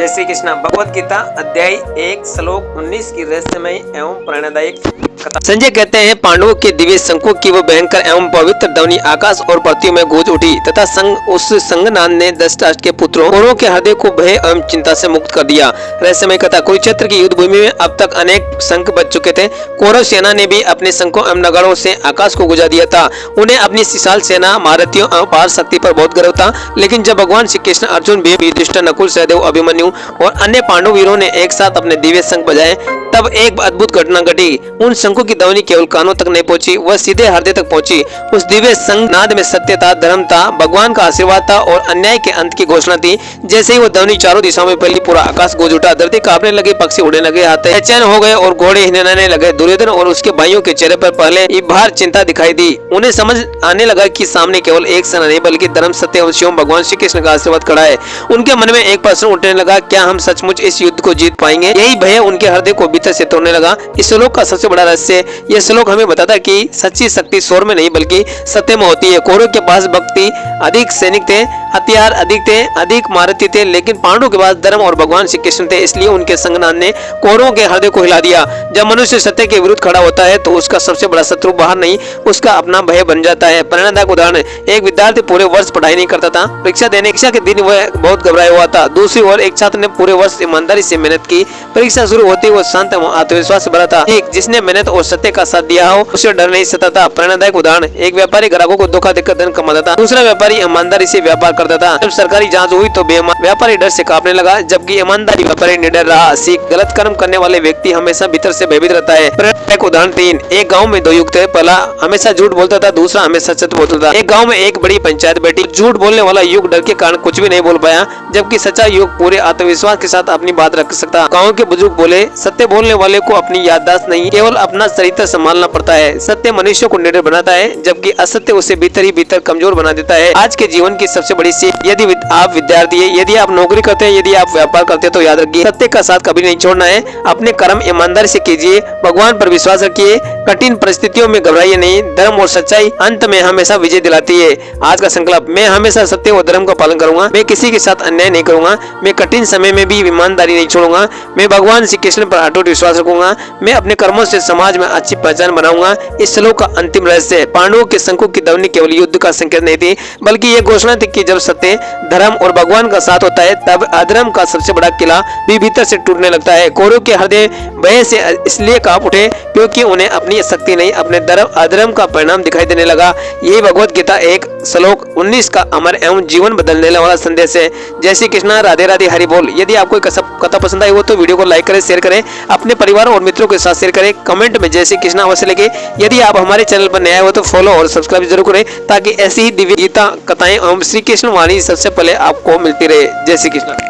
जय श्री कृष्ण। भगवत गीता अध्याय 1 श्लोक 19 की रहस्यमय एवं प्रेरणादायक कथा। संजय कहते हैं, पांडवों के दिव्य शंखों की वो भयंकर एवं पवित्र ध्वनि आकाश और पृथ्वी में गूंज उठी तथा उस संगनाद ने धृतराष्ट्र के पुत्रों कौरवों के हृदय को भय एवं चिंता से मुक्त कर दिया। रहस्यमय कथा। कुरुक्षेत्र की युद्ध भूमि में अब तक अनेक शंख बज चुके थे। कौरव सेना ने भी अपने शंखों एवं नगाड़ों से आकाश को गुजा दिया था। उन्हें अपनी विशाल सेना, महारथियों एवं पार शक्ति पर बहुत गर्व था। लेकिन जब भगवान श्री कृष्ण, अर्जुन, भीम, युधिष्ठिर, नकुल, सहदेव, अभिमन्यु और अन्य पांडव वीरों ने एक साथ अपने दिव्य शंख बजाए, तब एक अद्भुत घटना घटी। उन शंखों की ध्वनि केवल कानों तक नहीं पहुंची, वह सीधे हृदय तक पहुंची। उस दिव्य शंख नाद में सत्य था, धर्म था, भगवान का आशीर्वाद था और अन्याय के अंत की घोषणा थी। जैसे ही वो ध्वनि चारों दिशाओं में फैली, पूरा आकाश गूंज उठा, धरती कांपने लगी, पक्षी उड़ने लगे, हाथी बेचैन हो गए और घोड़े हिनहाने लगे। दुर्योधन और उसके भाइयों के चेहरे पर पहले एक बार चिंता दिखाई दी। उन्हें समझ आने लगा कि सामने केवल एक सेना नहीं बल्कि धर्म, सत्य और शिव भगवान श्री कृष्ण का आशीर्वाद खड़ा है। उनके मन में एक प्रश्न उठने लगा, क्या हम सचमुच इस युद्ध को जीत पाएंगे? यही भय उनके हृदय को भीतर से तोड़ने लगा। इस श्लोक का सबसे बड़ा रहस्य, यह श्लोक हमें बताता है कि सच्ची शक्ति शोर में नहीं बल्कि सत्य में होती है। कौरव के पास भक्ति अधिक, सैनिक थे, हथियार अधिक थे, अधिक महारथी थे, लेकिन पांडवों के पास धर्म और भगवान श्री कृष्ण थे। इसलिए उनके संगनाद ने कौरवों के हृदय को हिला दिया। जब मनुष्य सत्य के विरुद्ध खड़ा होता है तो उसका सबसे बड़ा शत्रु बाहर नहीं, उसका अपना भय बन जाता है। प्रेरणादायक उदाहरण, एक विद्यार्थी पूरे वर्ष पढ़ाई नहीं करता था। परीक्षा के दिन वह बहुत घबराया हुआ था। दूसरी ओर एक छात्र ने पूरे वर्ष ईमानदारी से मेहनत की। परीक्षा शुरू होते ही वो शांत आत्मविश्वास से भरा था। एक जिसने मेहनत और सत्य का साथ दिया हो उसे डर नहीं सता था। प्रेरणादायक उदाहरण, एक व्यापारी ग्राहकों को धोखा देकर धन कमाता था, दूसरा व्यापारी ईमानदारी से व्यापार करता था। जब सरकारी जांच हुई तो व्यापारी डर से कांपने लगा, जबकि ईमानदारी व्यापारी निडर रहा। सीख, गलत कर्म करने वाले व्यक्ति हमेशा भीतर से भयभीत रहता है। प्रेरणादायक उदाहरण 3, एक गाँव में दो युवक थे। पहला हमेशा झूठ बोलता था, दूसरा हमेशा सच बोलता था। एक गाँव में एक बड़ी पंचायत बैठी। झूठ बोलने वाला युवक डर के कारण कुछ भी नहीं बोल पाया, जबकि सच्चा युवक पूरे आत्मविश्वास के साथ अपनी बात रख सकता। गाँव के बुजुर्ग बोले, सत्य बोलने वाले को अपनी याददाश्त नहीं, केवल अपना चरित्र संभालना पड़ता है। सत्य मनुष्य को निडर बनाता है, जबकि असत्य उसे भीतर ही भीतर कमजोर बना देता है। आज के जीवन की सबसे बड़ी सीख, यदि आप विद्यार्थी है, यदि आप नौकरी करते हैं, यदि आप व्यापार करते हैं, तो याद रखिए सत्य का साथ कभी नहीं छोड़ना है। अपने कर्म ईमानदारी से कीजिए, भगवान पर विश्वास रखिए, कठिन परिस्थितियों में घबराइए नहीं। धर्म और सच्चाई अंत में हमेशा विजय दिलाती है। आज का संकल्प, मैं हमेशा सत्य और धर्म का पालन करूंगा, मैं किसी के साथ अन्याय नहीं करूंगा, मैं कठिन समय में भी ईमानदारी नहीं छोड़ूंगा, मैं भगवान श्री कृष्ण पर अटूट विश्वास रखूंगा, मैं अपने कर्मों से समाज में अच्छी पहचान बनाऊंगा। इस श्लोक का अंतिम रहस्य, पांडवों के शंखों की ध्वनि केवल युद्ध का संकेत नहीं थी, बल्कि ये घोषणा थी कि जब सत्य, धर्म और भगवान का साथ होता है, तब अधर्म का सबसे बड़ा किला भी भीतर से टूटने लगता है। कौरव के हृदय भय से इसलिए कांप उठे क्योंकि उन्हें अपनी शक्ति नहीं, अपने अधर्म का परिणाम दिखाई देने लगा। यही भगवत गीता 1 श्लोक 19 का अमर एवं जीवन बदलने वाला संदेश है। जय श्री कृष्ण, राधे राधे, हरि बोल। यदि आपको कथा पसंद आई हो तो वीडियो को लाइक करें, शेयर करें, अपने परिवार और मित्रों के साथ शेयर करें। कमेंट में जय श्री कृष्ण अवश्य लिखें। यदि आप हमारे चैनल पर नए हो तो फॉलो और सब्सक्राइब जरूर करें, ताकि ऐसी ही दिव्य गीता कथाएं एवं श्री कृष्ण वाणी सबसे पहले आपको मिलती रहे। जय श्री कृष्ण।